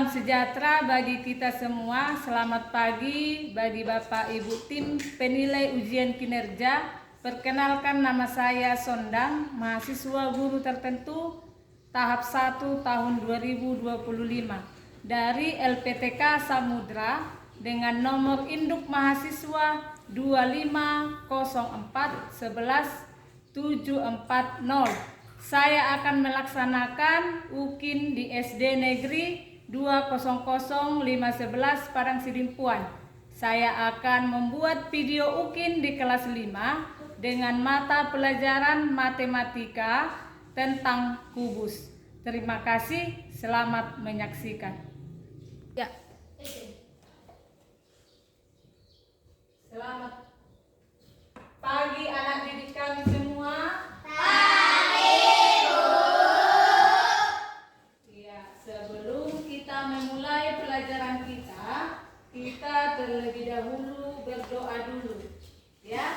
Salam sejahtera bagi kita semua. Selamat pagi bagi Bapak Ibu tim penilai ujian kinerja. Perkenalkan, nama saya Sondang, mahasiswa guru tertentu tahap 1 tahun 2025 dari LPTK Samudra dengan nomor induk mahasiswa 250411740. Saya akan melaksanakan UKIN di SD Negeri 200511 Padang Sidimpuan. Saya akan membuat video UKIN di kelas 5 dengan mata pelajaran matematika tentang kubus. Terima kasih, selamat menyaksikan. Ya. Selamat pagi anak didik kami semua. Pagi, Bu. Ya, sebelum kita memulai pelajaran kita terlebih dahulu berdoa dulu. Ya.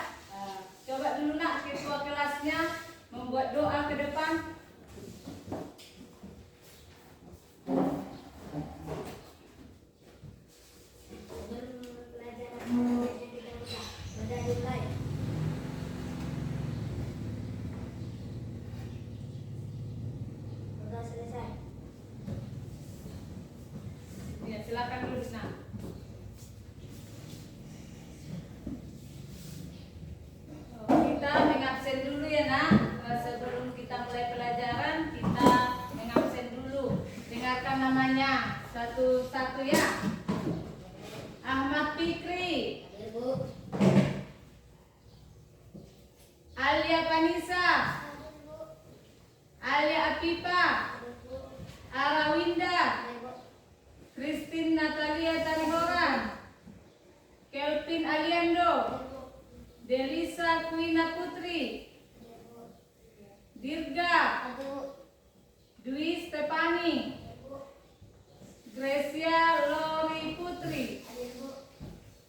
Coba dulu nak ketua kelasnya membuat doa ke depan. Ya, silakan dulu nak. Kita mengabsen dulu ya nak. Sebelum kita mulai pelajaran, kita mengabsen dulu. Dengarkan namanya satu-satu ya. Ahmad Fikri, Alia Panisa, Alia Apipa, Arawinda, Christine Natalia Tarihoran, Kelvin Aliando, Delisa Kuina Putri, Dirga, Dwi Stepani, Gracia Lori Putri,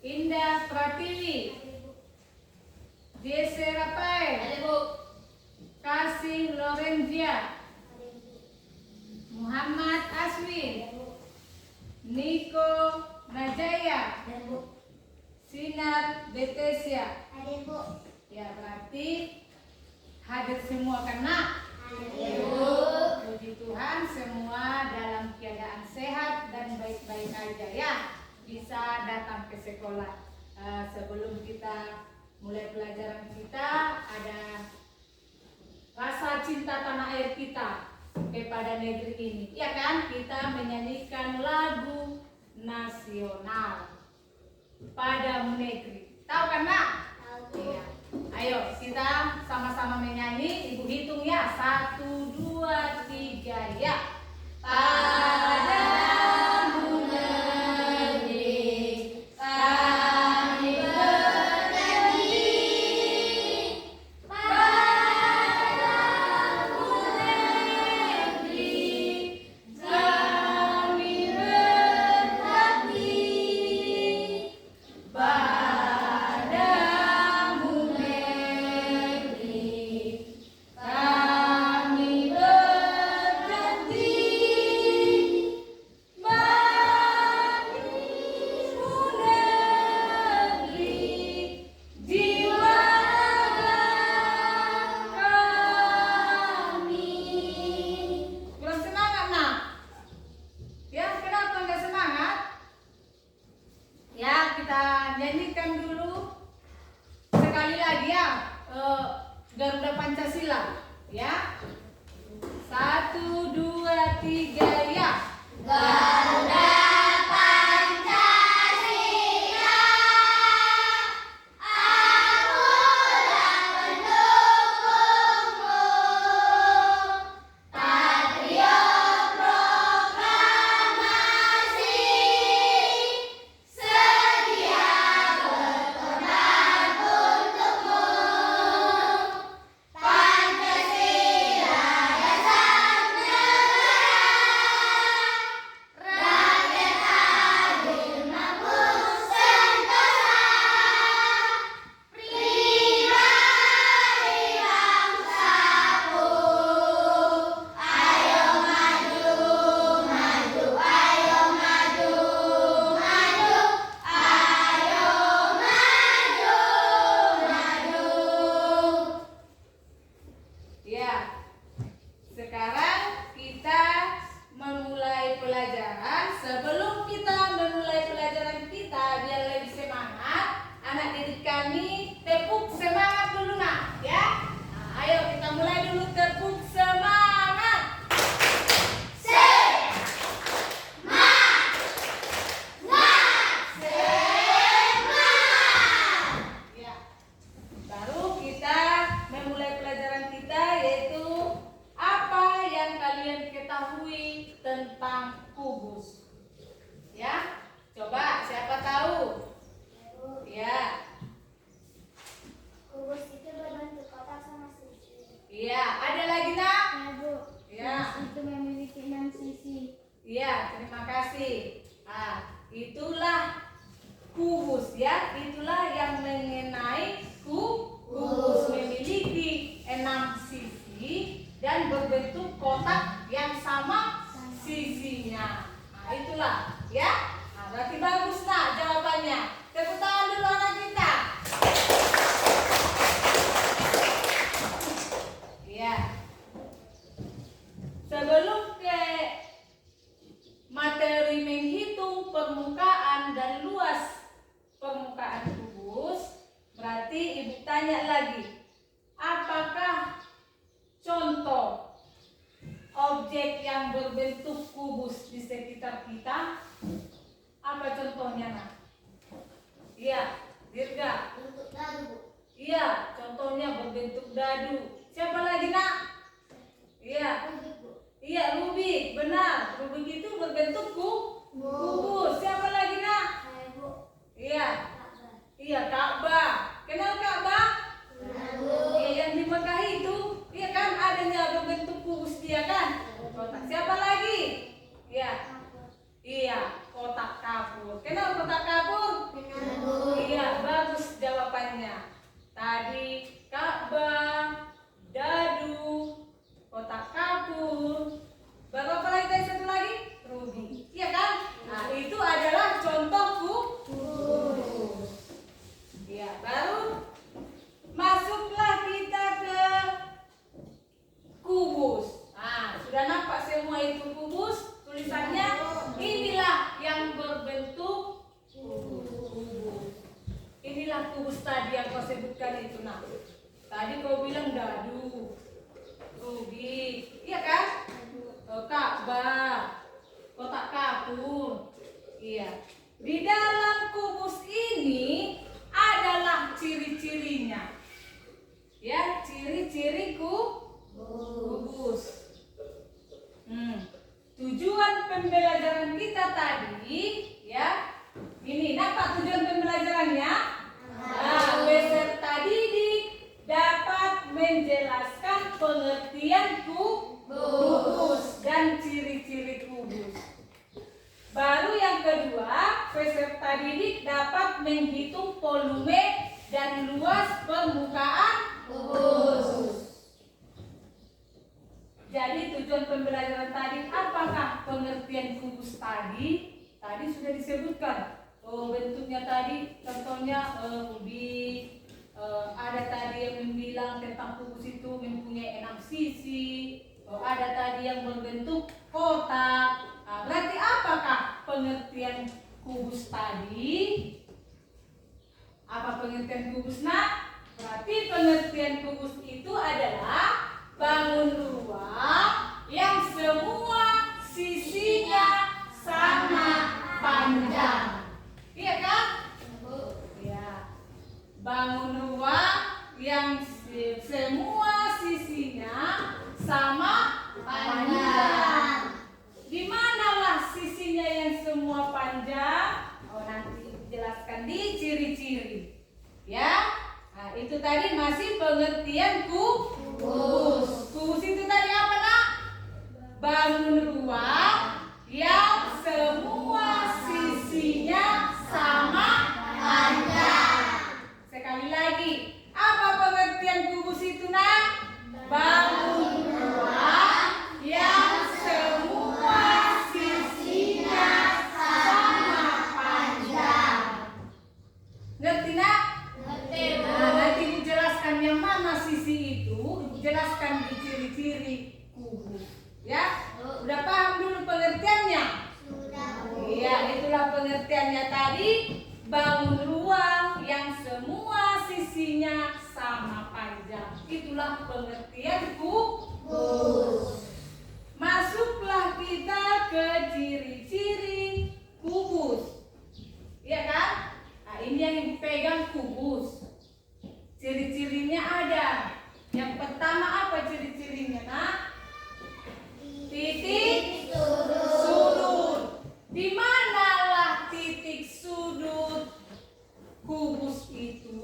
Indah Pratiwi, Jesse Rafael, Kasih Lorenzia, Muhammad Aswin, Niko Najaya, Sinar Betesia. Ya, berarti hadir semua kan nak? Puji Tuhan, semua dalam keadaan sehat dan baik-baik aja ya. Bisa datang ke sekolah. Sebelum kita mulai pelajaran kita, ada rasa cinta tanah air kita kepada negeri ini. Ya kan? Kita menyanyikan lagu nasional Padamu Negeri. Tahu kan nak? Iya. Ayo kita sama-sama menyanyi. Ibu hitung ya. 1, 2, 3 ya. Padamu negeri kami bernyanyi. Padamu negeri kami berbakti. pelajaran, sebelum kita memulai pelajaran kita biar lebih semangat, anak didik kami tepuk semangat dulu nak, ya. Nah, ayo kita mulai dulu tepuk semangat. Ya. Baru kita memulai pelajaran kita, yaitu apa yang kalian ketahui tentang kubus. Ya, coba siapa tahu? Ya. Kubus itu berbentuk kotak sama sisi. Iya, ada lagi nak? Ya Bu. Ya. Kubus itu memiliki 6 sisi. Iya, terima kasih. Itulah kubus ya, itulah yang mengenai kubus memiliki 6 sisi dan berbentuk kotak yang sama sisinya. Nah, itulah ya. Nah, berarti bagus nak jawabannya. Tepuk tangan dulu anak kita. Ya. Sebelum ke materi menghitung permukaan dan luas permukaan kubus, berarti ibu tanya lagi, apakah contoh objek yang berbentuk kubus di sekitar kita? Apa contohnya nak? Iya, Dirga. Bentuk dadu Bu. Iya, contohnya berbentuk dadu. Siapa lagi nak? Iya. Rubik Bu. Iya, rubik, benar. Rubik itu berbentuk kubus. Siapa lagi nak? Saya Bu. Iya, Ka'bah. iya Ka'bah. Kenal Ka'bah? Benar Bu. Iya, yang di Mekah itu. Iya kan, adanya berbentuk kubus dia kan? Kotak. Siapa lagi? Iya, iya, kotak kapur. Kenal kotak kapur? Benar Bu. Iya, bagus jawabannya. Tadi Ka'bah, dadu, kotak kapur. Baru apa lagi tadi satu lagi? Rubi. Iya kan? Nah, itu adalah contoh kubus. Iya, baru masuklah kita ke kubus. Nah, sudah nampak semua itu kubus? Tulisannya inilah yang berbentuk kubus. Inilah kubus tadi yang kau sebutkan itu nak. Tadi kau bilang dadu, rubik, iya kan? Ka'bah, kotak kapur. Iya. Di dalam kubus ini adalah ciri-cirinya. Ya, ciri-ciri kubus. Tujuan pembelajaran kita tadi, ya. Ini nampak tujuan pembelajarannya? Nah, peserta didik dapat menjelaskan pengertian kubus dan ciri-ciri kubus. Baru yang kedua, peserta didik dapat menghitung volume dan luas permukaan kubus. Jadi tujuan pembelajaran tadi, apakah pengertian kubus tadi? Tadi sudah disebutkan. Bentuknya tadi, contohnya rubik. Ada tadi yang membilang tentang kubus itu mempunyai 6 sisi. Ada tadi yang berbentuk kotak. Nah, berarti apakah pengertian kubus tadi? Apa pengertian kubus nak? Berarti pengertian kubus itu adalah bangun ruang yang semua sisinya sama panjang. Iya kan? Iya. Bangun ruang yang semua sisinya sama panjang. Di manalah sisinya yang semua panjang? Oh, nanti dijelaskan di ciri-ciri. Ya. Nah, itu tadi masih pengertian kubus. Kubus itu tadi apa nak? Bangun ruang yang semua sisinya sama panjang. Sekali lagi, apa pengertian kubus itu nak? Bangun ruang yang semua sisinya sama panjang. Ngerti nak? Ngerti. Nah, nanti dijelaskan yang mana sisi bangun ruang yang semua sisinya sama panjang. Itulah pengertian kubus. Masuklah kita ke ciri-ciri kubus. Iya kan? Nah, ini yang dipegang kubus. Ciri-cirinya ada. Yang pertama apa ciri-cirinya, Nak? Titik sudut. Di manalah titik sudut kubus itu?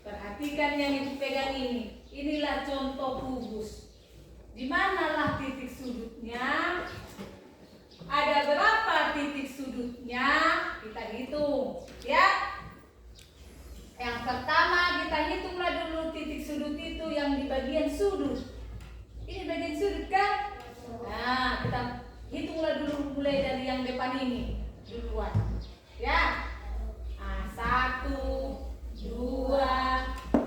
Perhatikan yang dipegang ini. Inilah contoh kubus. Di manalah titik sudutnya? Ada berapa titik sudutnya? Kita hitung, ya. Yang pertama kita hitunglah dulu titik sudut itu yang di bagian sudut. Ini bagian sudut kan? Nah, kita hitunglah dulu mulai dari yang depan ini duluan, ya. Nah, 1, 2,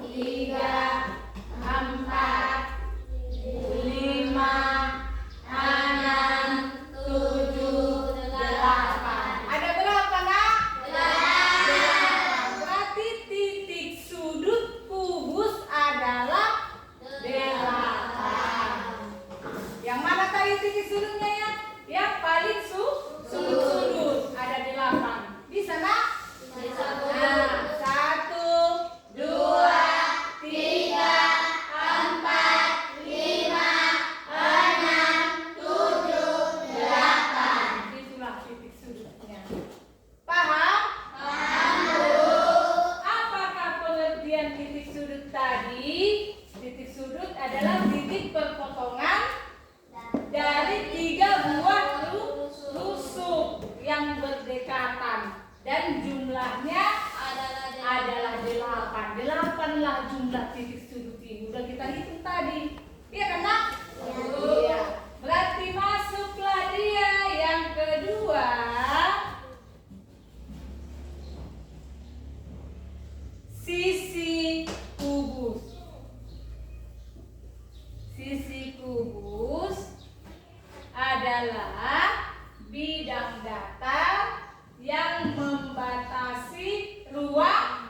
3, 4, 5, 6, 7, 8. Ada berapa, Nak? 8. Berarti titik sudut kubus adalah 8. Yang mana tadi titik sudutnya ya? Yang paling sudut ada 8. Bisa, Nak? Bisa. Nah, 1, 2, 3, 4, 5, 6, 7, 8. Itulah titik sudutnya. Paham? Paham, Bu. Apakah pengertian titik sudut tadi? Titik sudut adalah titik perpotongan dari 3 buah rusuk yang berdekatan dan jumlahnya adalah 8. 8 lah jumlah titik sudut ini. Udah kita hitung tadi. Iya kan, Nak? Iya. Berarti masuklah dia yang kedua. Sisi kubus. Sisi kubus adalah bidang datar yang membatasi ruang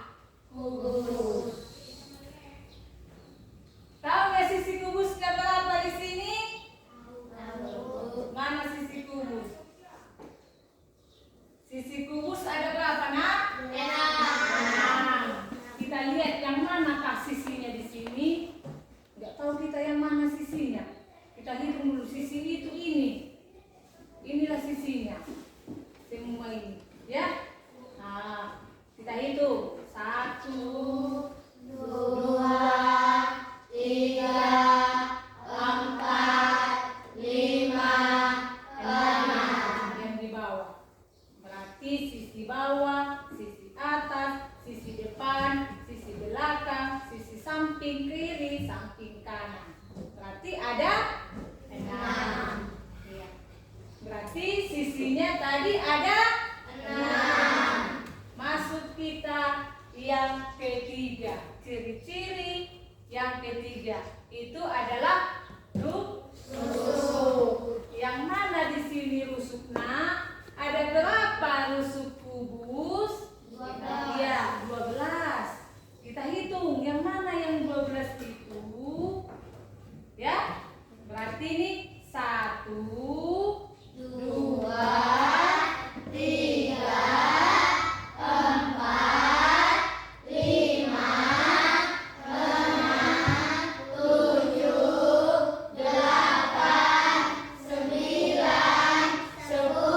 kubus. Tahu nggak sisi kubus berapa di sini? Mana sisi kubus? Sisi kubus ada berapa, Nak? 6. Kita lihat yang manakah sisinya di sini. Nggak tahu kita yang mana sisinya. Kita hitung dulu sisi itu ini. Inilah sisinya. Semua ini, ya. Nah, kita hitung. 1, 2, 3, 4, 5, 6. Yang di bawah. Berarti sisi bawah, sisi atas, sisi depan, sisi belakang, sisi samping kiri, samping kanan. Berarti ada 6. Ya. Berarti sisinya tadi ada 6. Masuk kita yang ketiga. Ciri-ciri yang ketiga itu adalah rusuk. Yang mana di sini rusuknya? Ada berapa rusuk kubus? 12. Ya, 12. Kita hitung yang mana yang 12 itu. Ya. Berarti ini 1, 2, 3, 4, 5, 6, 7, 8, 9, 10.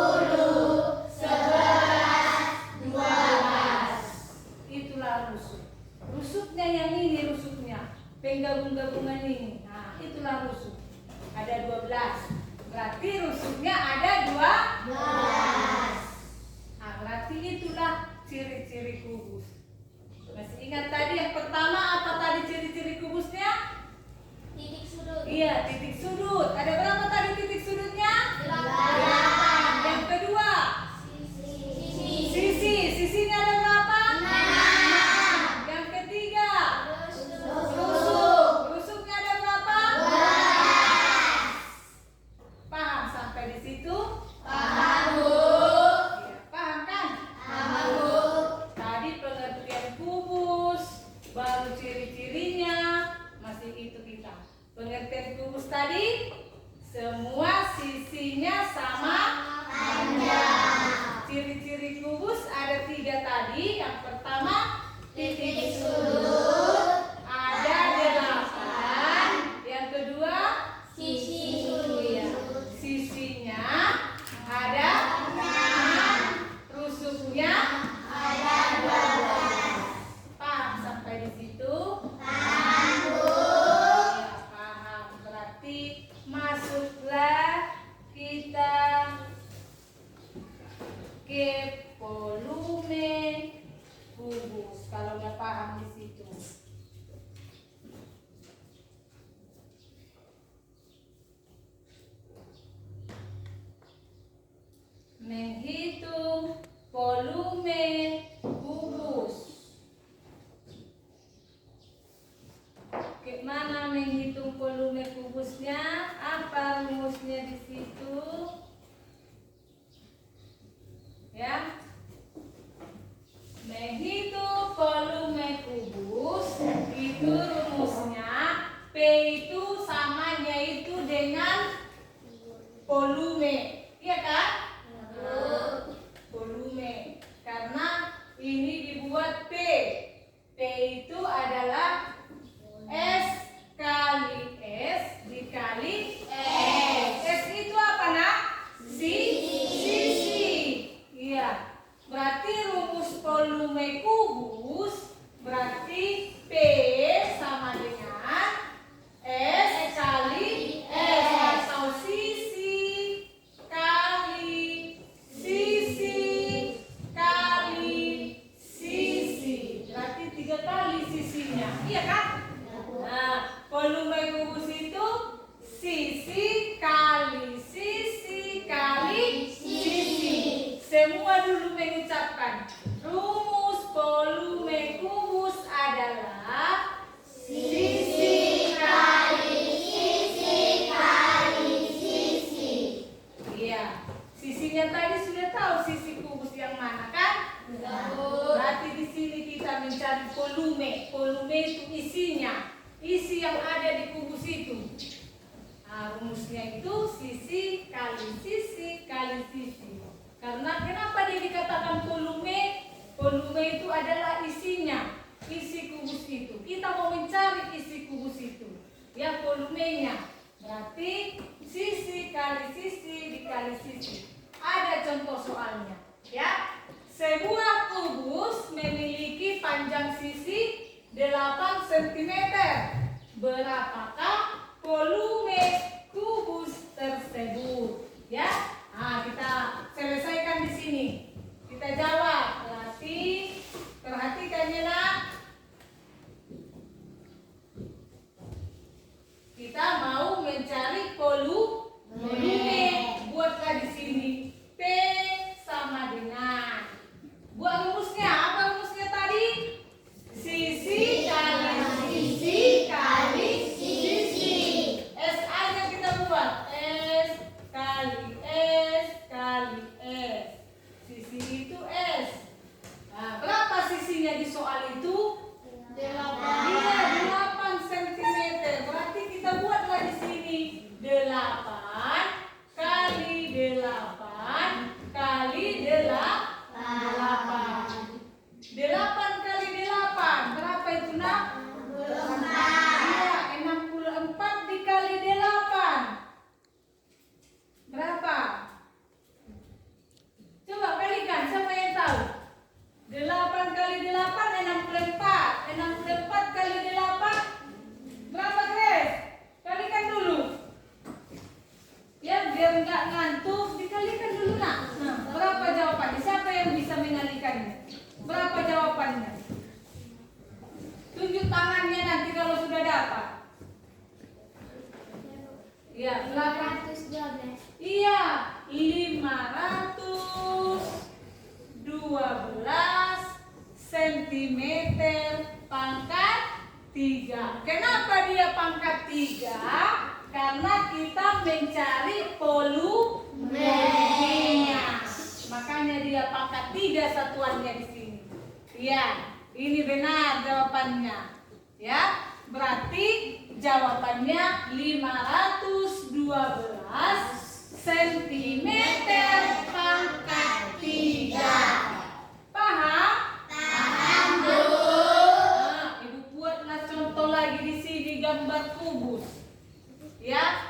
pakai volume kubus. Kalau nggak paham di situ. Menghitung volume kubus. Gimana menghitung volume kubusnya? Apa rumusnya di situ? Ya. Menghitung volume kubus itu rumusnya P itu samanya itu dengan volume. Iya kan? Volume. Karena ini dibuat P. P itu adalah S kali S dikali S. S itu apa nak? Sisi. Iya. Berarti rumus volume kubus berarti P sama dengan S kali S atau sisi kali sisi kali sisi. Berarti 3 kali sisinya. Iya kan? Nah, volume kubus itu sisi kali sisi kali sisi. Semua dulu mengucapkan rumus volume kubus adalah sisi kali sisi. Iya, sisinya tadi sudah tahu sisi kubus yang mana kan? Berarti di sini kita mencari volume. Volume itu isinya. Isi yang ada di kubus itu. Nah, rumusnya itu sisi kali sisi kali sisi. Karena kenapa dia dikatakan volume? Volume itu adalah isinya, isi kubus itu. Kita mau mencari isi kubus itu. Ya, volumenya. Berarti sisi kali sisi dikali sisi. Ada contoh soalnya. Ya, sebuah kubus memiliki panjang sisi 8 cm. Berapakah volume kubus tersebut? Ya, nah kita selesaikan di sini. Kita jawab. Perhatikan ya nak. Kita mau mencari volume. Buatlah di sini P sama dengan. Buat rumusnya. Apa rumusnya tadi? Sisi kali sisi kali sisi. S aja kita buat. S kali S kali S. Sisi itu S. Nah, berapa sisinya di soal itu? 8. Iya, 8 cm. Berarti kita buatlah di sini 8 kali 8 kali 8. 8 kali 8 berapa itu nak? 64. Iya, 64 dikali 8 berapa? Coba kalikan, siapa yang tahu? 8 kali 8 64. 64 kali 8 berapa, Grace? Kalikan dulu. Ya, biar nggak ngantuk, dikalikan dulu nak. Nah, berapa jawabannya? Siapa yang bisa menggalikannya? Berapa jawabannya? Tunjuk tangannya nanti kalau sudah dapat. Ya, 812. Iya, 512 cm pangkat 3. Kenapa dia pangkat 3? Karena kita mencari volumenya. Makanya dia pangkat 3 satuannya di sini. Iya, ini benar jawabannya. Ya, berarti jawabannya 512 cm pangkat 3. Paham? Paham, Bu. Nah, Ibu buatlah contoh lagi di sini gambar kubus. Ya.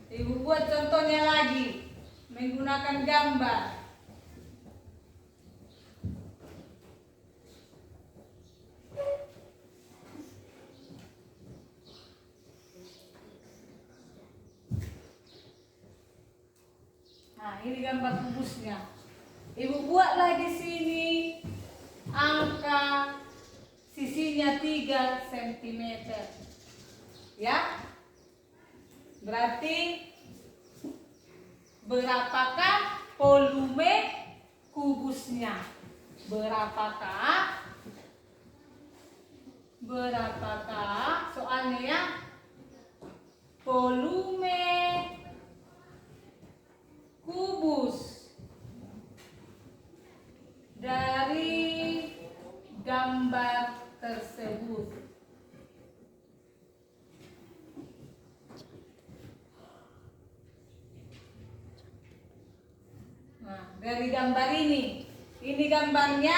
Ibu buat contohnya lagi menggunakan gambar. Nah, ini gambar kubusnya. Ibu buatlah di sini angka sisinya 3 cm. Ya. Berarti berapakah volume kubusnya? Berapakah soalnya ya? Volume kubus dari gambar tersebut. Nah, dari gambar ini gambarnya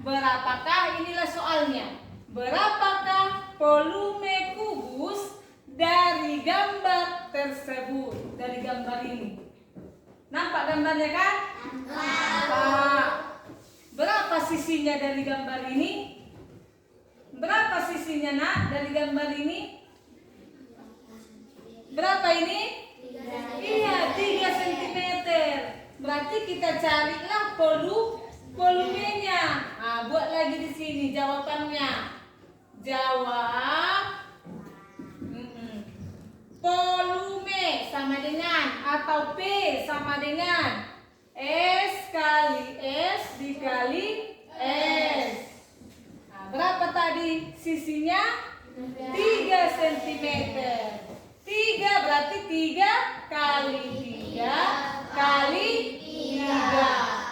berapakah? Inilah soalnya. Berapakah volume kubus dari gambar tersebut? Dari gambar ini. Nampak gambarnya kan? Nampak. Berapa sisinya dari gambar ini? Berapa sisinya nak dari gambar ini? Berapa ini? Iya, 3 cm. Berarti kita carilah volumenya. Nah, buat lagi di sini jawabannya. Jawab volume sama dengan atau P sama dengan S kali S dikali S. Nah, berapa tadi sisinya? 3 cm. 3 berarti 3 kali 3 kali 3.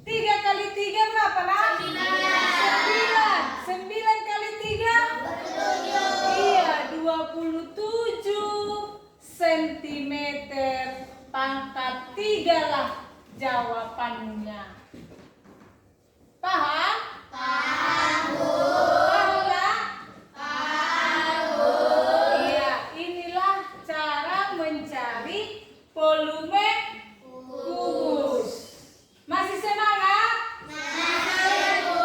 3 kali 3 berapa nak? 9. 9 kali 3? Iya, 27 cm pangkat 3 lah jawabannya. Paham? Paham, Bu. Paham nggak? Paham, Bu. Iya, inilah cara mencari volume kubus. Masih semangat? Masih, Bu.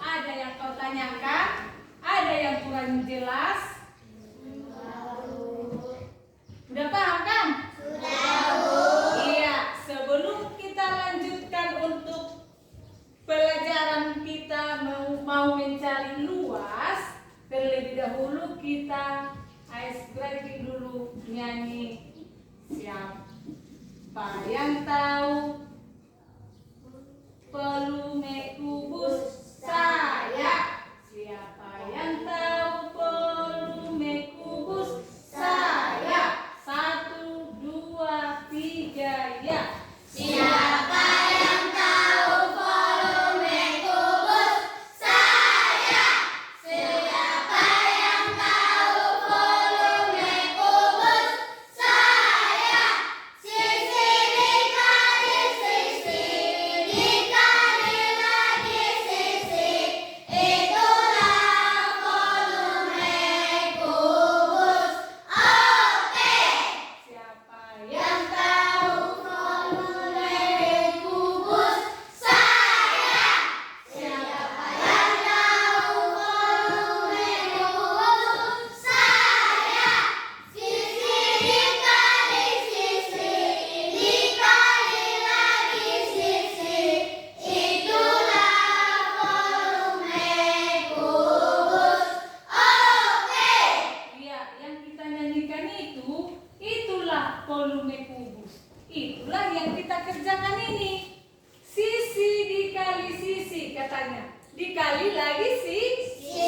Ada yang kau tanyakan? Ada yang kurang jelas? Udah paham kan? Sudah, Bu. Iya, sebelum kita lanjutkan untuk pelajaran kita mau mencari luas, terlebih dahulu kita ice breaking dulu, nyanyi siapa yang tahu volume kubus saya. Siapa yang tahu volume kubus saya? 1, 2, 3 ya. Siapa yang tahu volume kubus saya? Siapa yang tahu volume kubus saya? Sisi dikali sisi dikali lagi sisi, itulah volume kubus. Oke. Siapa Yang tahu volume kubus saya. Siapa yang tahu volume kubus saya? Sisi dikali sisi dikali lagi sisi, itulah volume kubus. Oke. Iya, yang kita nyanyikan itulah volume kubus. Itulah yang kita kerjakan ini. Sisi dikali sisi katanya. Dikali lagi sisi.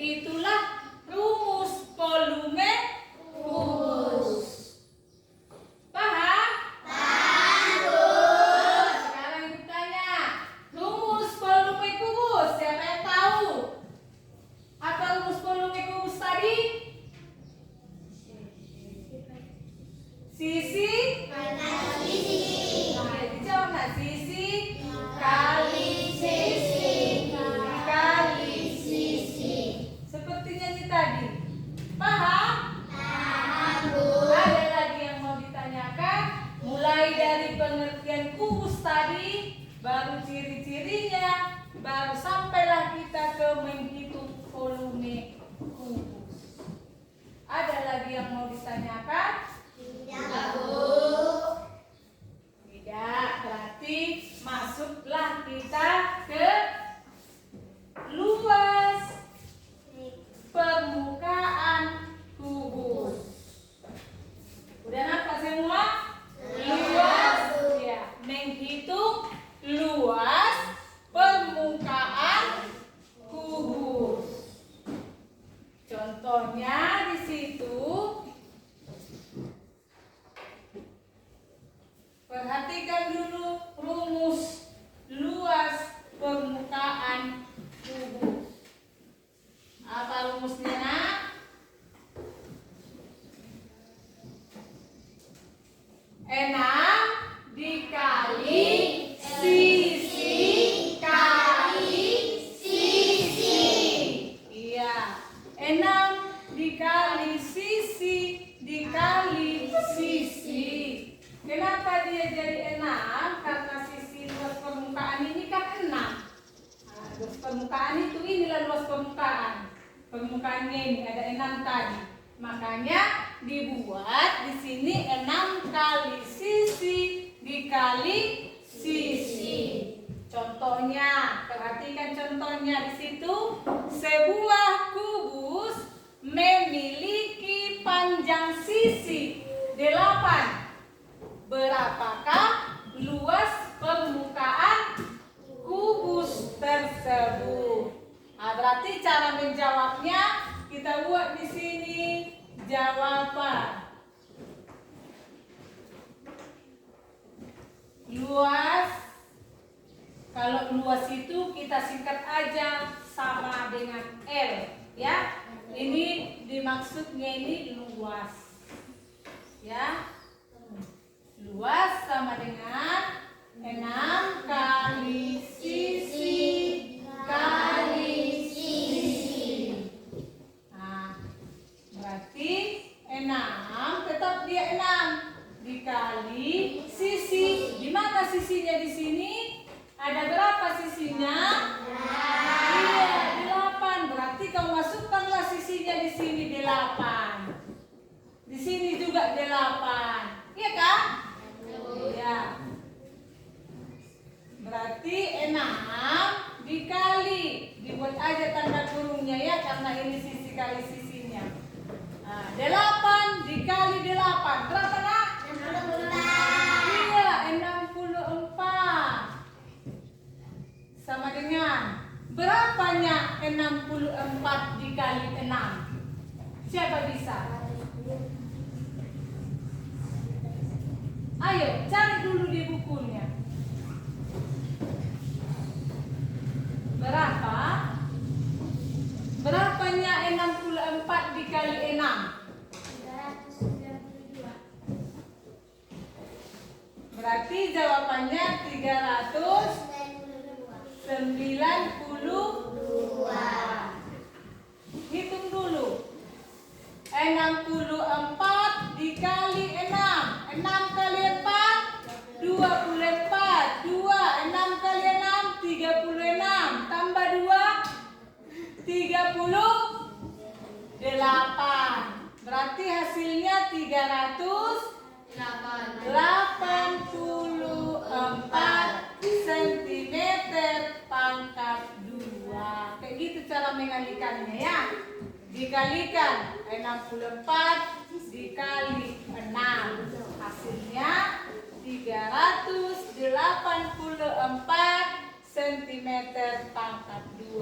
Itulah rumus volume kubus. Paham? Paham, Bu. Sekarang ibu tanya, rumus volume kubus siapa yang tahu? Apa rumus volume kubus tadi? Sisi Sisi nah, dijawab nah, sisi kali sisi kali sisi. Seperti nyanyi tadi. Paham? Paham, Bu. Ada lagi yang mau ditanyakan? Mulai dari pengertian kubus tadi, baru ciri-cirinya, baru sampailah kita ke menghitung volume kubus. Ada lagi yang mau ditanyakan? Tidak 6 dikali sisi kali sisi. iya 6 dikali sisi dikali sisi. Kenapa dia jadi 6? Karena sisi luas permukaan ini kan 6. Nah, luas permukaan itu inilah luas permukaan. Permukaannya ini ada 6 tadi. Makanya dibuat di sini 6 kali sisi dikali sisi. Contohnya, perhatikan contohnya di situ. Sebuah kubus memiliki panjang sisi 8. Berapakah luas permukaan kubus tersebut? Nah, berarti cara menjawabnya kita buat di sini jawaban. Luas, kalau luas itu kita singkat aja sama dengan L, ya. Ini dimaksudnya ini luas, ya. Luas sama dengan 6 kali sisi kali sisi. Nah, berarti 6 tetap dia 6 dikali sisi. Di mana sisinya di sini? Ada berapa sisinya? Iya, 8. Berarti kau masukkanlah sisinya di sini 8. Di sini juga 8. Iya kan? Iya. Berarti 6 dikali, dibuat aja tanda kurungnya ya, karena ini sisi kali sisinya. Nah, 8 dikali 8 berapa nak? 64. Iya, 64. Sama dengan berapanya 64 dikali 6? Siapa bisa? Ayo, cari dulu di bukunya. Berapa? Berapanya 64 dikali 6? 392. Berarti jawabannya 392. Hitung dulu. 64 dikali 6. 6 kali 4 24. 6 kali 6 36. Tambah 2 38. Berarti hasilnya 384 cm pangkat 2. Kayak gitu cara mengalikannya ya. Dikalikan 64 dikali 6. Hasilnya 384 cm pangkat 2.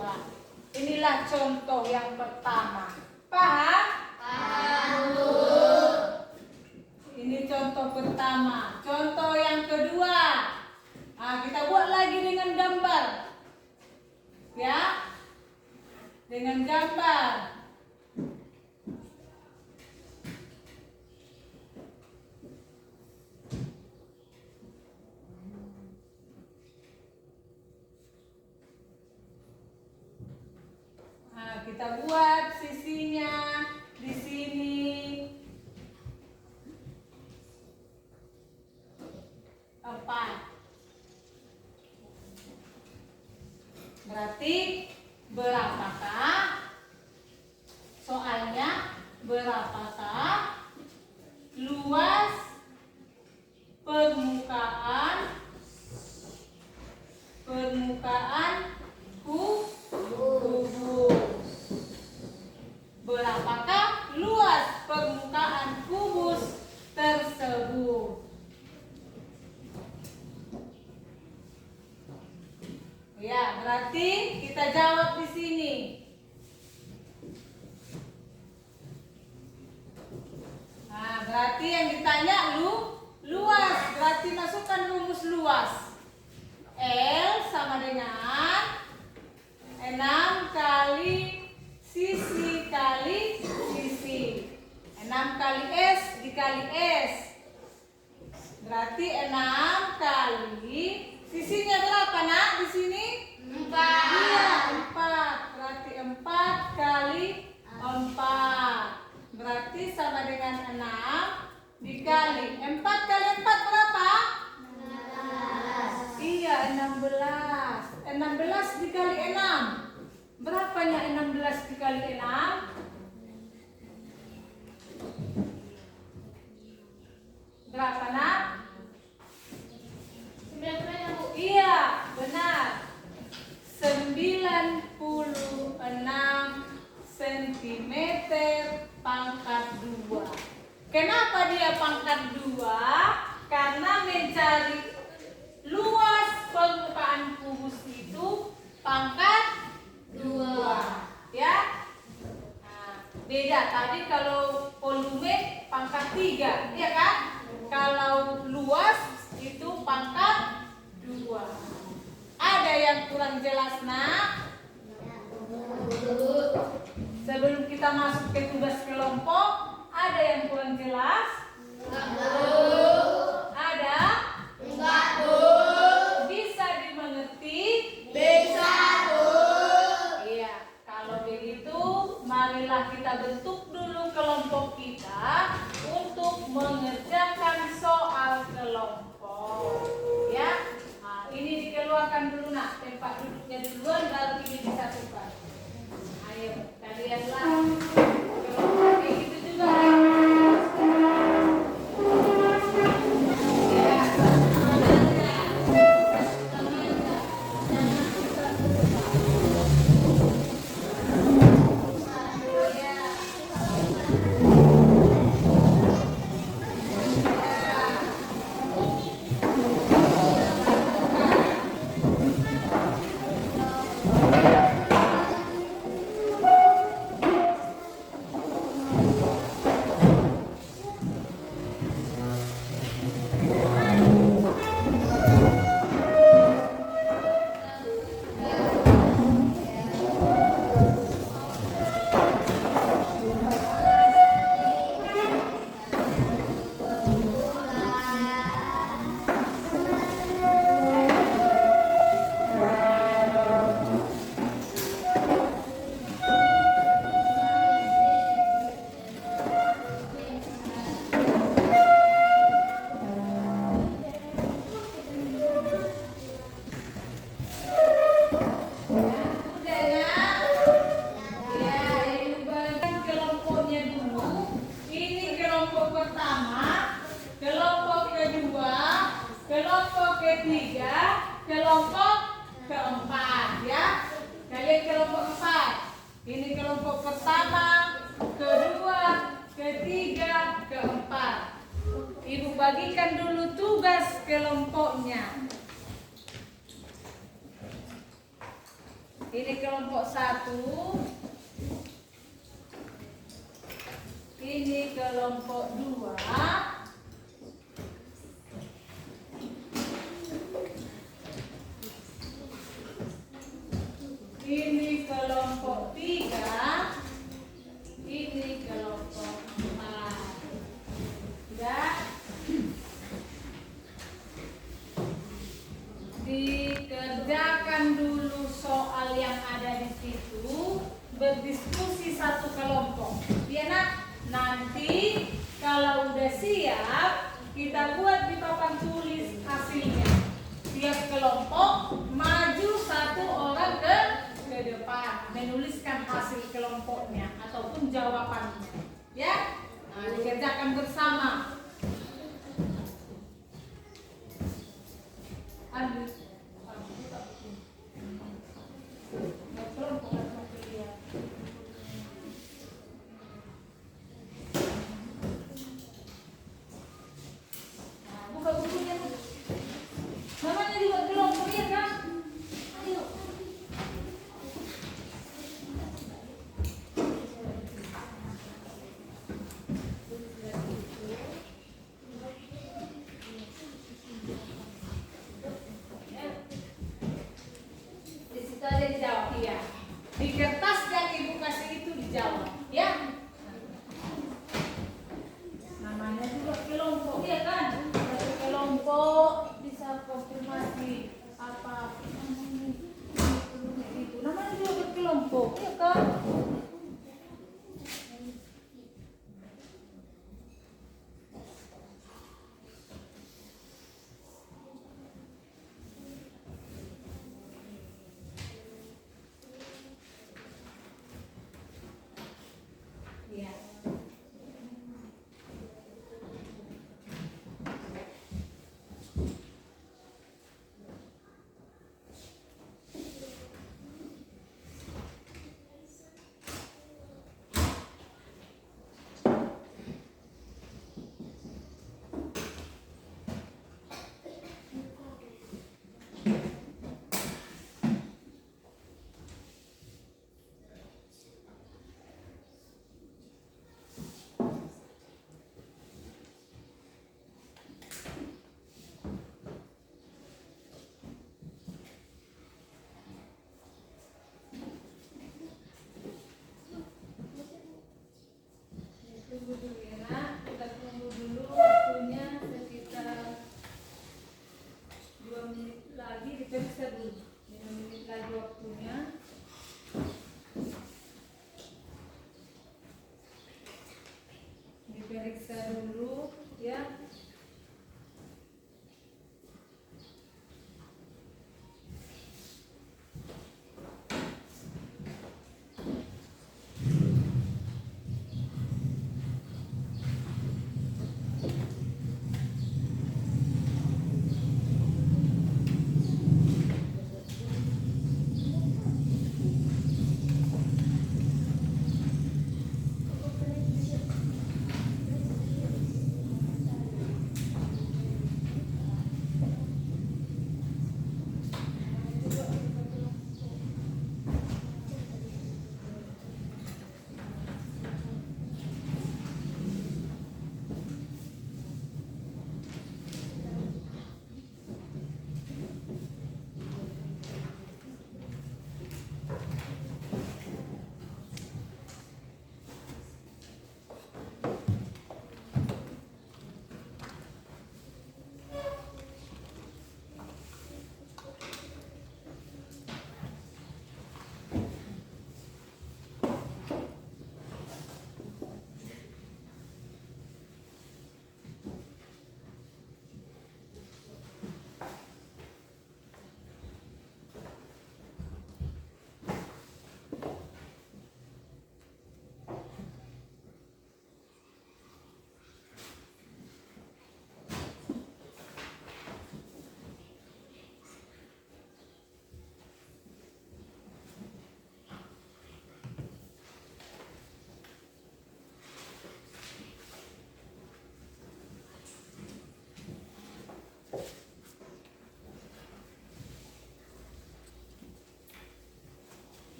Inilah contoh yang pertama. Paham? Paham. Ini contoh pertama. Contoh yang kedua. Nah, kita buat lagi dengan gambar. Ya. Dengan gambar. Nah, kita buat sisinya di sini 4. Berarti berapakah? Soalnya berapakah luas permukaan kubus? Berapakah luas permukaan kubus tersebut? Ya, berarti kita jawab di sini. Nah, berarti yang ditanya luas. Berarti masukkan rumus luas. L sama dengan 6 kali sisi kali sisi. 6 kali S dikali S. Berarti 6 kali. Sisinya berapa nak di sini? 4. Iya, 4. Berarti 4 kali 4. Berarti sama dengan 6 dikali 4 kali 4 berapa? 16. Iya, 16. 16 dikali 6. Berapanya 16 dikali 6? Berapa nak? 96 Bu. Iya, benar. 96 cm pangkat 2. Kenapa dia pangkat 2? Karena mencari luas permukaan kubus itu pangkat 2. Ya. Nah, beda tadi kalau volume pangkat 3, ya kan? Kalau luas itu pangkat 2. Ada yang kurang jelas nak? Sebelum kita masuk ke tugas kelompok, ada yang kurang jelas? Ada? Enggak Bu. Bisa dimengerti? Bisa Bu. Iya, kalau begitu marilah kita bentuk dulu kelompok kita untuk mengerjakan soal kelompok. Ya, nah, ini dikeluarkan dulu nak, tempat duduknya duluan baru ini disatukan. Ayo, kalianlah kelompok kayak gitu juga. Kelompok keempat ya. Kalian kelompok 4. Ini kelompok pertama, kedua, ketiga, keempat. Ibu bagikan dulu tugas kelompoknya. Ini kelompok 1. Ini kelompok 2. Ini kelompok 3. Ini kelompok 4. Ya. Dikerjakan dulu soal yang ada di situ, berdiskusi satu kelompok. Ya nak, nanti kalau udah siap kita buat di papan tulis hasilnya. Tiap kelompok maju satu orang ke depan menuliskan hasil kelompoknya ataupun jawabannya. Ya, nah, dikerjakan bersama. Ambil. Nah, buka bukunya. Namanya dibuat kelompok ya kan? Ayo. periksa dulu ya.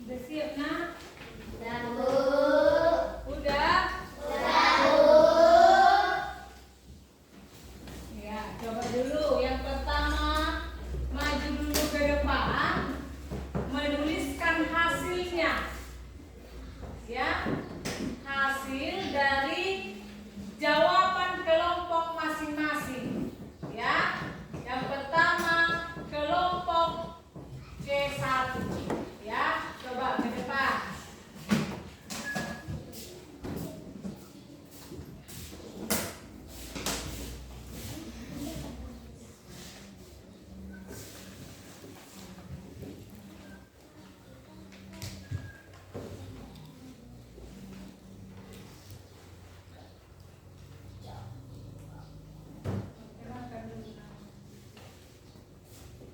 Udah siap nak? Udah? Ya, coba dulu. Yang pertama, maju dulu ke depan, menuliskan hasilnya. Ya, hasil dari jawaban kelompok masing-masing. Ya, yang pertama kelompok C1. Ya, coba ke depan.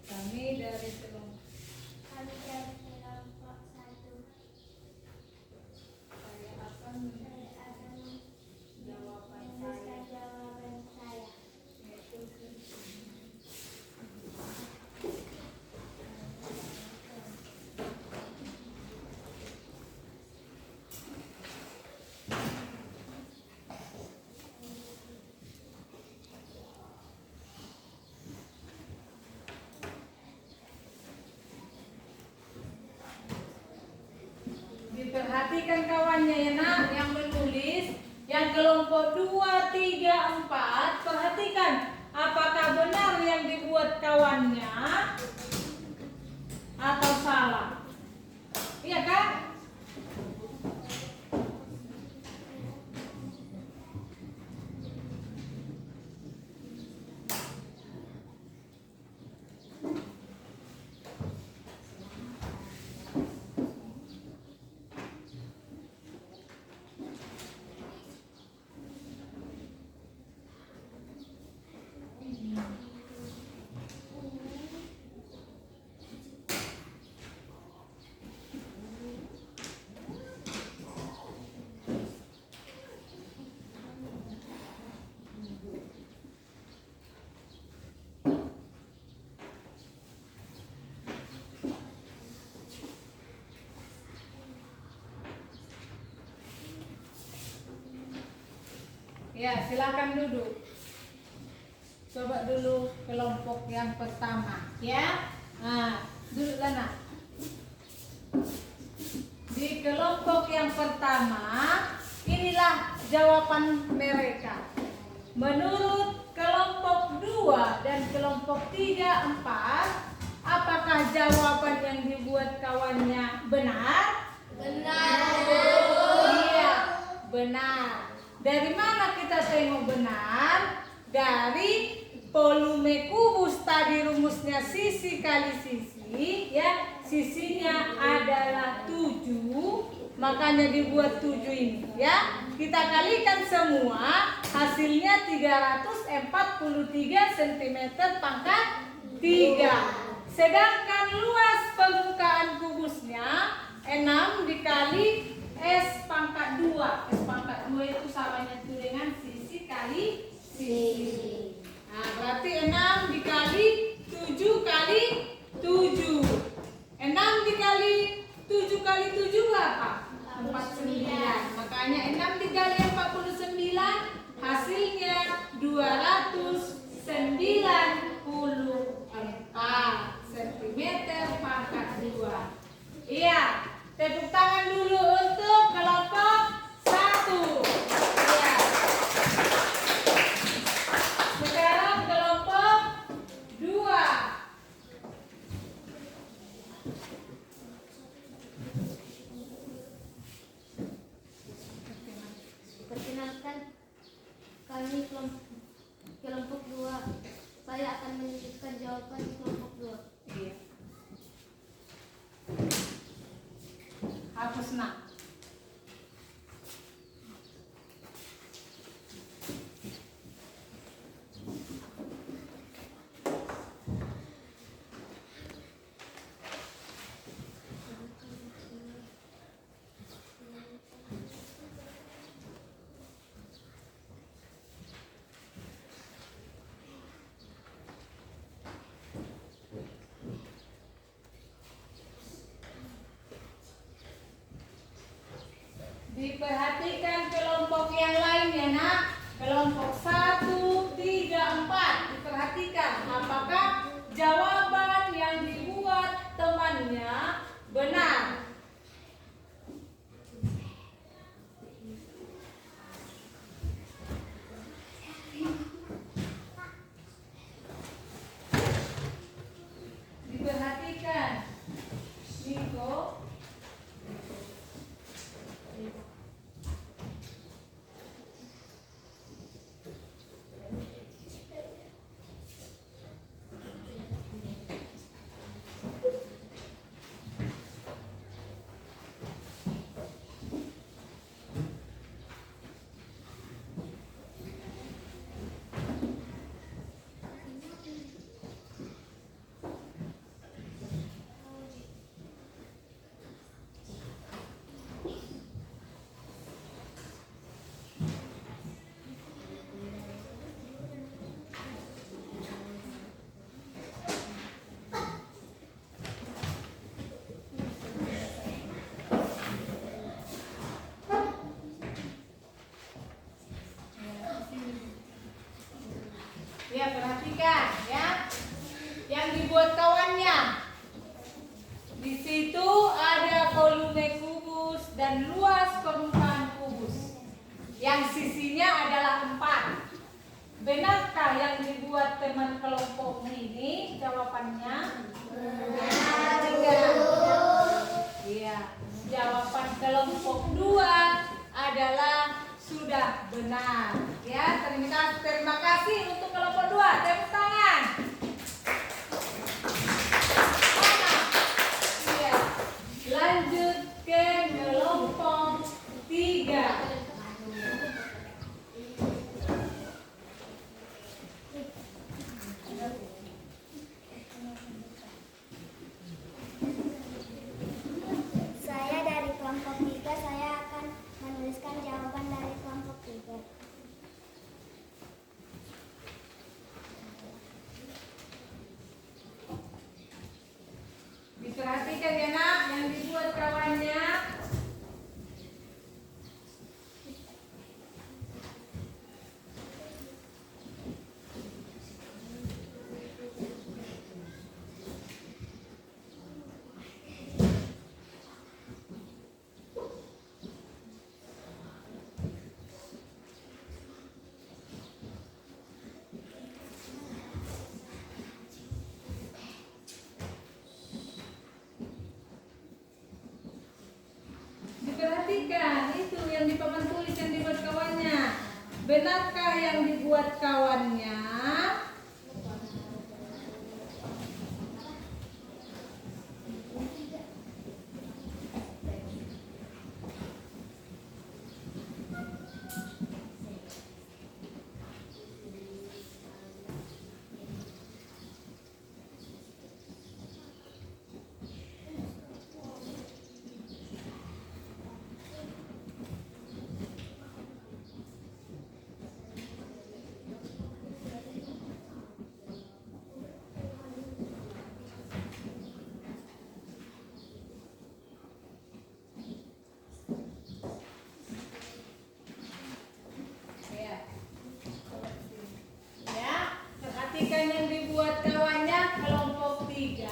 Kami dari kelompok saya akan jawaban saya yaitu diperhatikan kawannya ya nak, yang menulis yang kelompok 2, 3, 4. Perhatikan apakah benar yang dibuat kawannya atau salah. Iya kan? Ya, silakan duduk. Coba dulu kelompok yang pertama, ya. Nah, duduklah nak. Di kelompok yang pertama, inilah jawaban mereka. Menurut kelompok 2 dan kelompok 3, 4, apakah jawaban yang dibuat kawannya benar? Benar. Iya, benar. Dari mana kita tengok benar? Dari volume kubus tadi rumusnya sisi kali sisi, ya. Sisinya adalah 7, makanya dibuat 7 ini, ya. Kita kalikan semua, hasilnya 343 cm pangkat 3. Sedangkan luas permukaan kubusnya 6 dikali S pangkat 2. S pangkat 2 itu samanya itu dengan sisi kali sisi. Nah, berarti 6 dikali 7 kali 7. 6 dikali 7 kali 7 berapa? 49. Makanya 6 dikali 49 hasilnya 294 cm pangkat 2. Iya, tepuk tangan dulu untuk kelompok 1. Iya. Sekarang kelompok 2. Perkenalkan, kami kelompok 2. Saya akan menyebutkan jawaban kelompok 2. Iya. Hapus nak. Diperhatikan kelompok yang lain ya nak. Kelompok 1, 3, 4. Diperhatikan apakah jawaban yang dibuat temannya benar. Diperhatikan Niko. Ya, perhatikan ya. Yang dibuat kawannya. Di situ ada volume kubus dan luas permukaan kubus. Yang sisinya adalah 4. Benarkah yang dibuat teman kelompok ini? Jawabannya benar enggak? Iya. Jawaban kelompok 2 adalah sudah benar. Ya, terima kasih untuk kelompok 2. Tepuk tangan. Iya. Lanjut ke kelompok 3. Saya dari kelompok 3, saya akan menuliskan jawaban dari kelompok 3. benarkah yang dibuat kawannya? Perhatikan yang dibuat kawannya kelompok 3.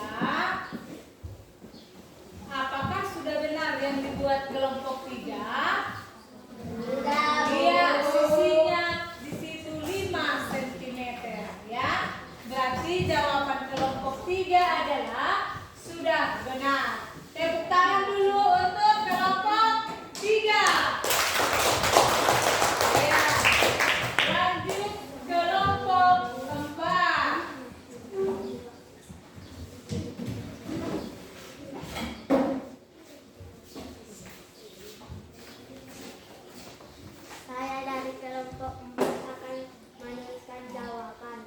Apakah sudah benar yang dibuat kelompok 3? Sudah. Iya, sisinya di situ 5 cm ya. Berarti jawaban kelompok 3 adalah sudah benar. Tepuk tangan dulu untuk kelompok 3. Ya. Lanjut kelompok 4. Saya dari kelompok 4 akan menuliskan jawaban.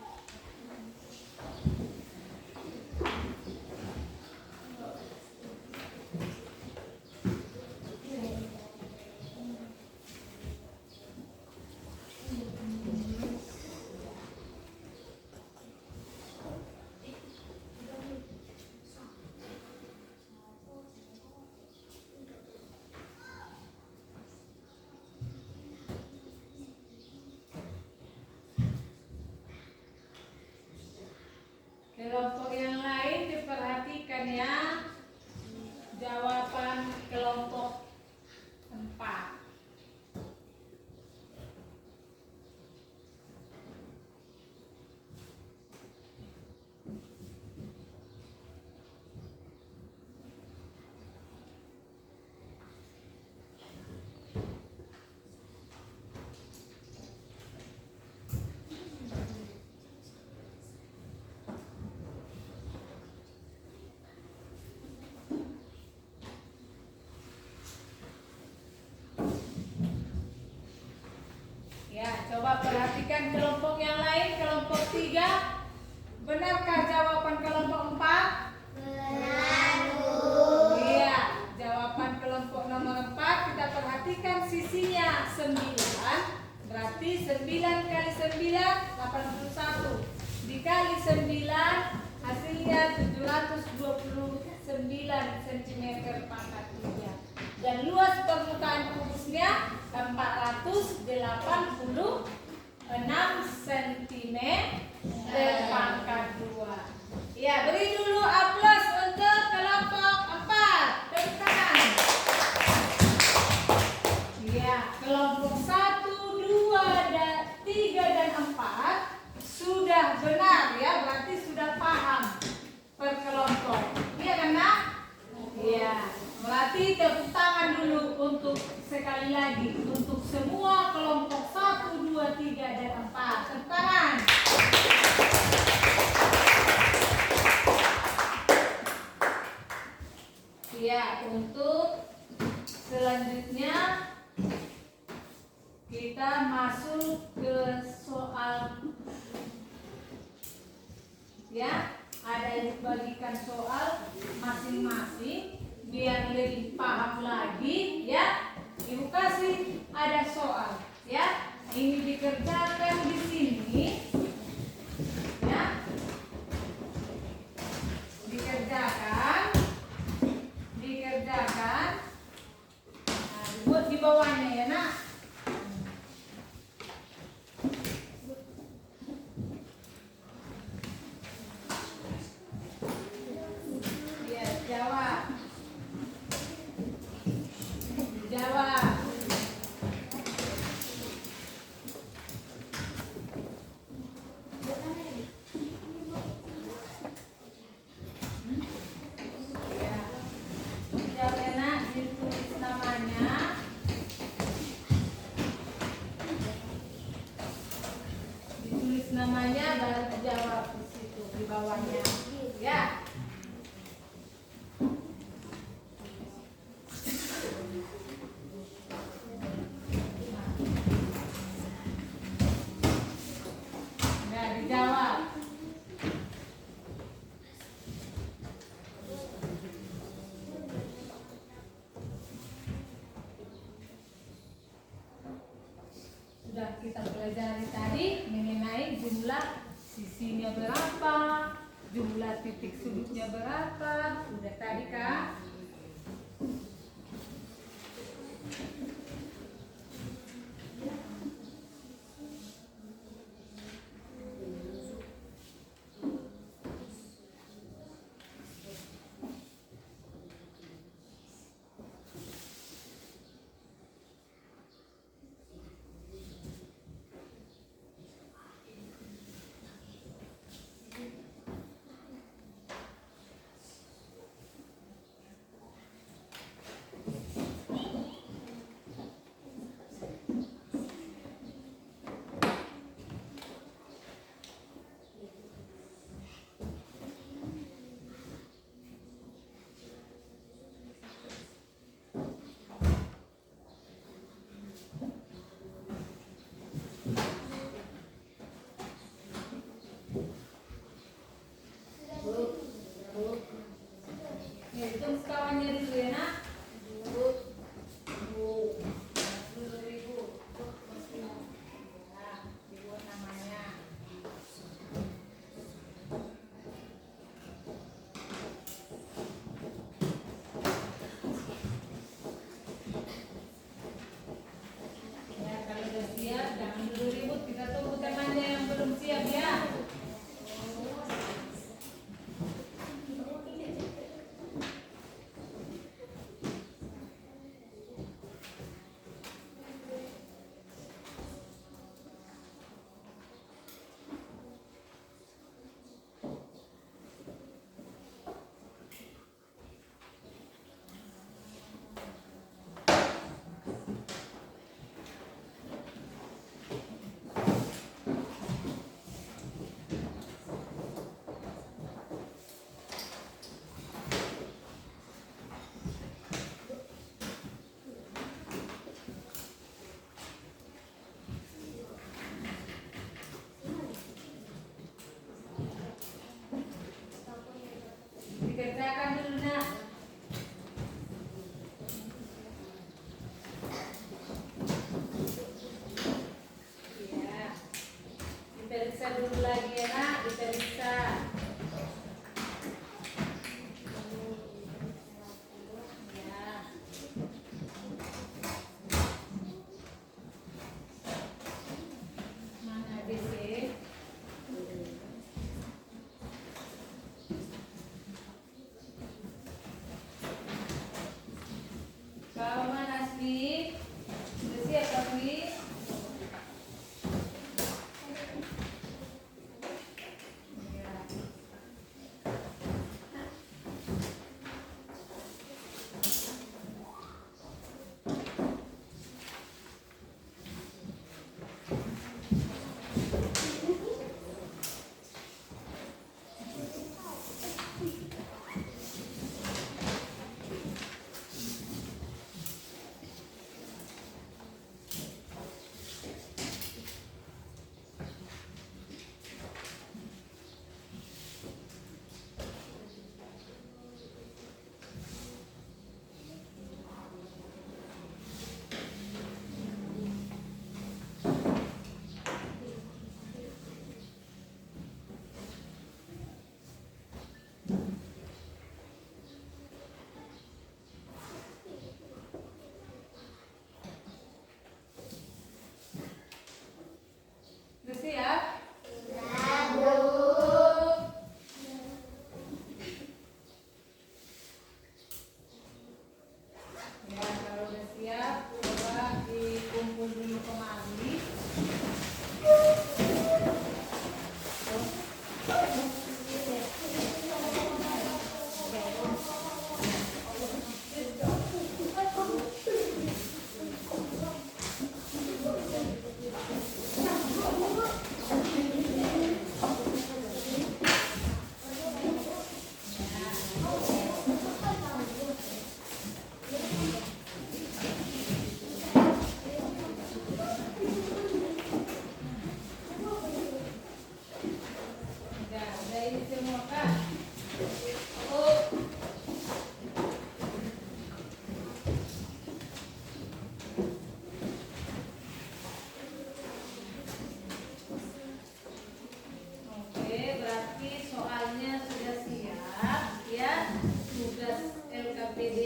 Kelompok yang lain diperhatikan ya. Jawaban kelompok 4. Ya, coba perhatikan kelompok yang lain, kelompok 3. Benarkah jawaban kelompok 4? Benar. Iya, jawaban kelompok nomor 4 kita perhatikan sisinya 9. Berarti 9 kali 9 81. Dikali 9 hasilnya 729 cm pangkat 3. Dan luas permukaan kubusnya 486 cm pangkat 2. Ya, beri dulu aplaus untuk kelompok 4. Tepuk tangan. Ya, kelompok 1, 2, 3 dan 4 sudah benar ya, berarti sudah paham per kelompok. Iya kan, Nak? Iya. Berarti tepuk tangan dulu untuk sekali lagi untuk semua kelompok 1, 2, 3 dan 4. Tepuk tangan. Ya, untuk selanjutnya kita masuk ke soal ya. Ada yang dibagikan soal masing-masing biar lebih paham lagi ya. Ibu kasih ada soal ya. Ini dikerjakan di sini ya. Dikerjakan. Nah, dibuat di bawahnya ya, Nak. Ya, jawab. namanya baru dijawab di situ di bawahnya. Ya. Nah, dijawab. Sudah kita pelajari tadi mengenai jumlah sisinya berapa, jumlah titik sudutnya berapa. Sudah tadi Kak? Hitung sekawannya dulu ya nak. 10.000. Ya, dibuat namanya. Ya, kalau udah siap jangan dulu ribut, kita tunggu temannya yang belum siap ya. Dikerjakan dulu nak. Ya, diperiksa dulu lagi ya nak, diperiksa. Ya. Mana DC? Kau mana Asli? Sudah siap Asli? Ya. Kak. Oh. Oke, berarti soalnya sudah siap ya. Tugas LKPD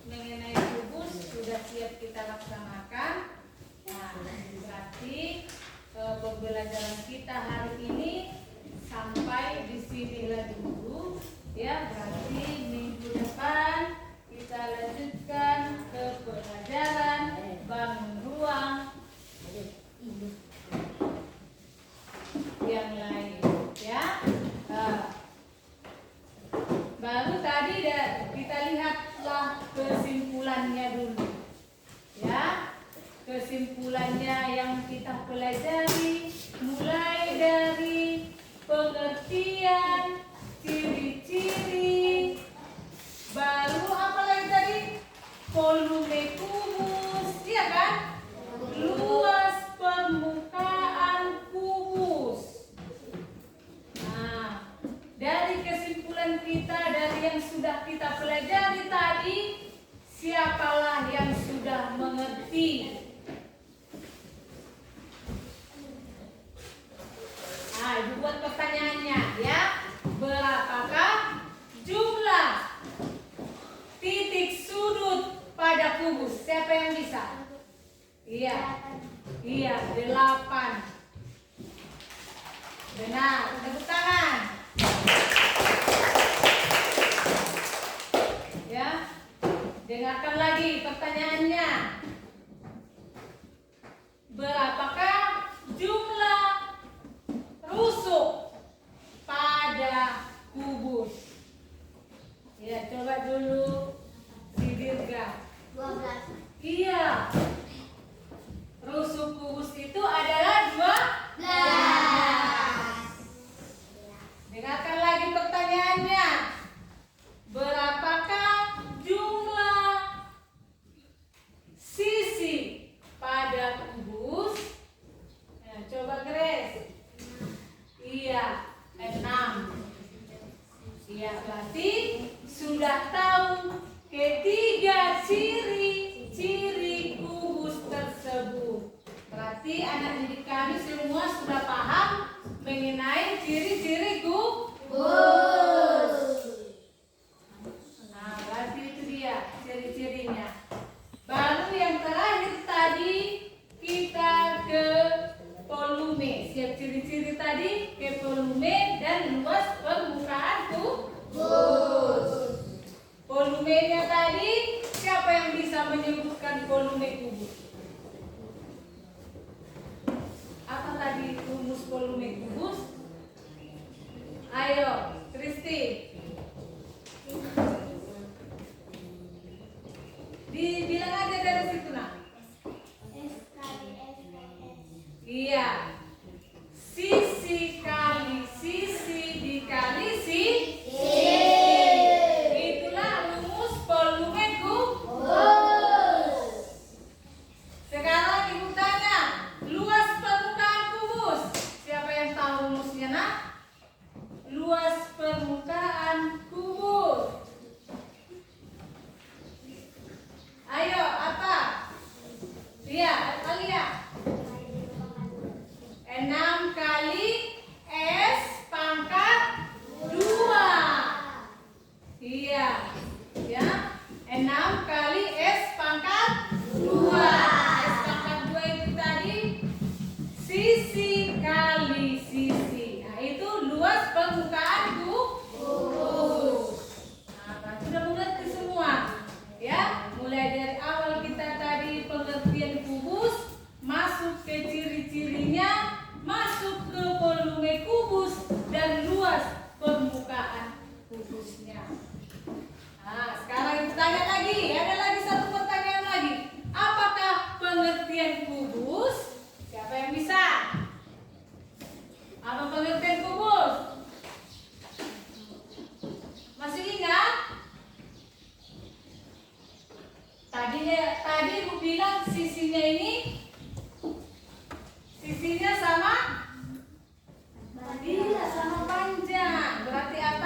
mengenai kubus sudah siap kita laksanakan. Nah, berarti pembelajaran kita hari ini sampai di sinilah dulu ya. Berarti minggu depan kita lanjutkan ke pelajaran bangun ruang yang lain ya. Baru tadi kita lihatlah kesimpulannya dulu ya. Kesimpulannya yang kita pelajari mulai dari pengertian, ciri-ciri, baru apa lagi tadi? Volume kubus, iya kan? Luas permukaan kubus. Nah, dari kesimpulan kita dari yang sudah kita pelajari tadi, siapalah yang sudah mengerti? Nah, ibu buat pertanyaannya ya. Berapakah jumlah titik sudut pada kubus? Siapa yang bisa? Iya. Iya, 8. Benar, tepuk tangan. Ya. Dengarkan lagi pertanyaannya. Berapakah jumlah rusuk pada kubus? Ya, coba dulu si Dirga. 12. Iya. Rusuk kubus itu adalah 12. Dengarkan lagi pertanyaannya. Berapakah jumlah sisi pada kubus? Nah, coba Grace. Iya, 6. Iya, berarti sudah tahu ketiga ciri-ciri kubus tersebut. Berarti anak didik kami semua sudah paham mengenai ciri-ciri kubus. Nah, berarti itu dia ciri-cirinya. Baru yang terakhir tadi kita ke volume. Siap ciri-ciri tadi ke volume dan luas permukaan kubus. Volumenya tadi, siapa yang bisa menyebutkan volume kubus? Apa tadi rumus volume kubus? Ayo, Kristi. Dibilang aja dari situ nak. S kali S kali S. Iya. Sisi kali sisi dikali sisi. Itulah rumus volume kubus. Sekarang ibu tanya, luas permukaan kubus. Siapa yang tahu rumusnya nak? Luas permukaan kubus. Ayo, apa? Iya, kali ya. 6 kali S pangkat 2. Iya. Ya. 6 kali S pangkat 2. S pangkat 2 itu tadi sisi kali sisi. Nah, itu luas permukaan kubus. Nah, berarti sudah mengerti semua. Ya, mulai dari awal kita tadi pengertian kubus, masuk ke ciri-cirinya, masuk ke volume kubus dan luas permukaan kubusnya. Nah, sekarang kita tanya lagi, ada lagi satu pertanyaan lagi. Apakah pengertian kubus? Siapa yang bisa? Apa pengertian kubus? Masih ingat? Tadi ibu bilang sisinya ini sisinya sama? Iya, sama panjang. Berarti apa?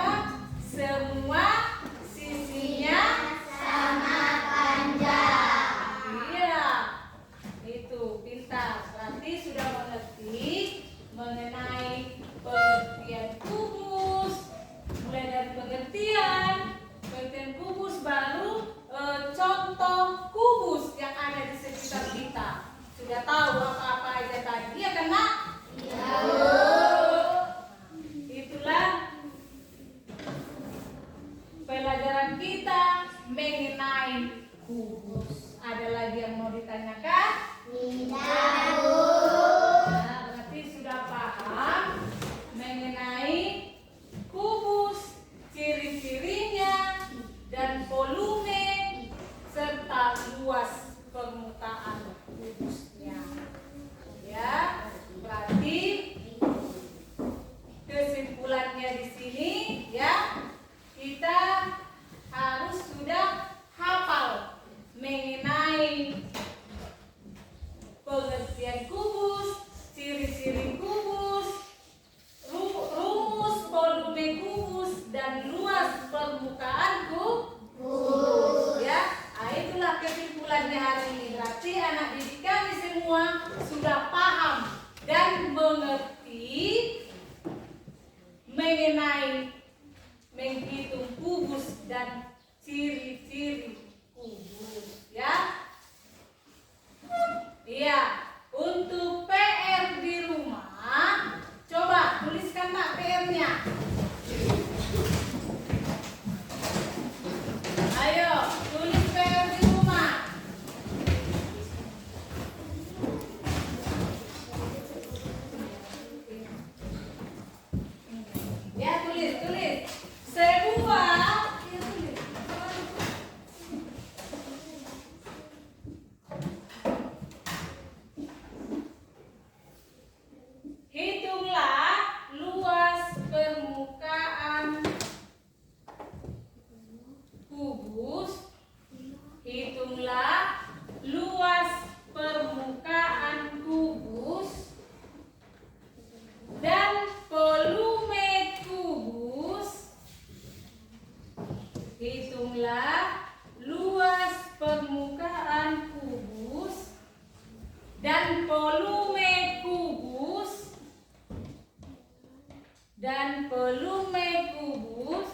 dan volume kubus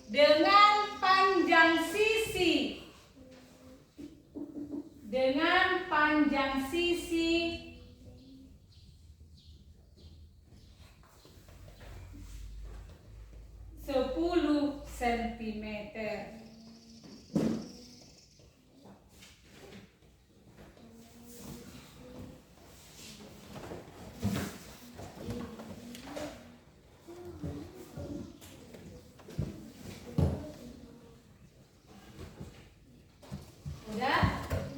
dengan panjang sisi 10 cm.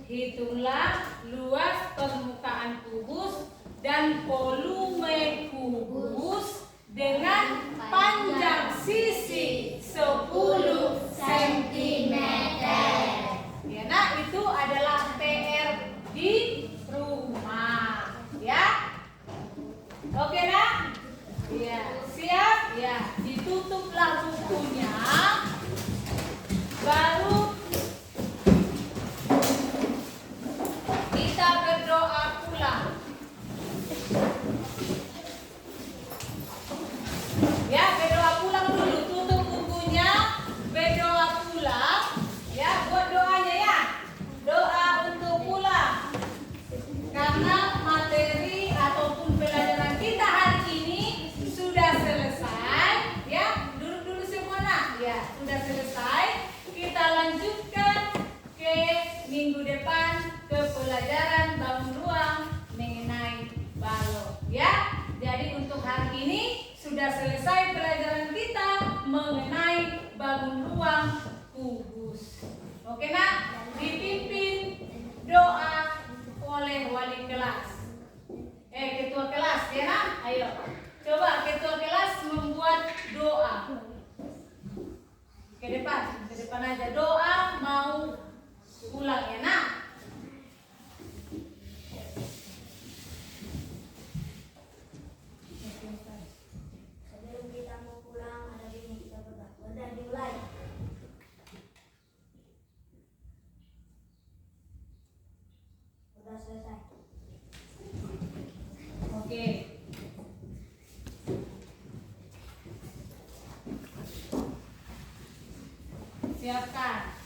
Hitunglah luas permukaan kubus dan volume kubus dengan panjang sisi 10 cm. Ya, nah itu adalah PR di rumah. Ya, oke nah? Ya, siap? Ya, ditutuplah bukunya. Baru kita berdoa pula. Ya, berdoa pulang dulu. Tutup bukunya, berdoa pulang. Ya, buat doanya ya. Doa untuk pulang. Karena materi ataupun pelajaran kita hari ini sudah selesai. Ya, duduk dulu semua nak. Ya, sudah selesai. Kita lanjutkan ke minggu depan ke pelajaran bangun ruang mengenai balok. Ya, jadi untuk hari ini sudah selesai pelajaran kita mengenai bangun ruang kubus. Oke nak, dipimpin doa oleh wali kelas. Ketua kelas ya nak, ayo. Coba ketua kelas membuat doa. Ke depan aja doa mau pulang ya nak. Sebelum kita mau pulang, ada ini kita berdoa. Udah dimulai. Udah selesai. Oke. Siapkan.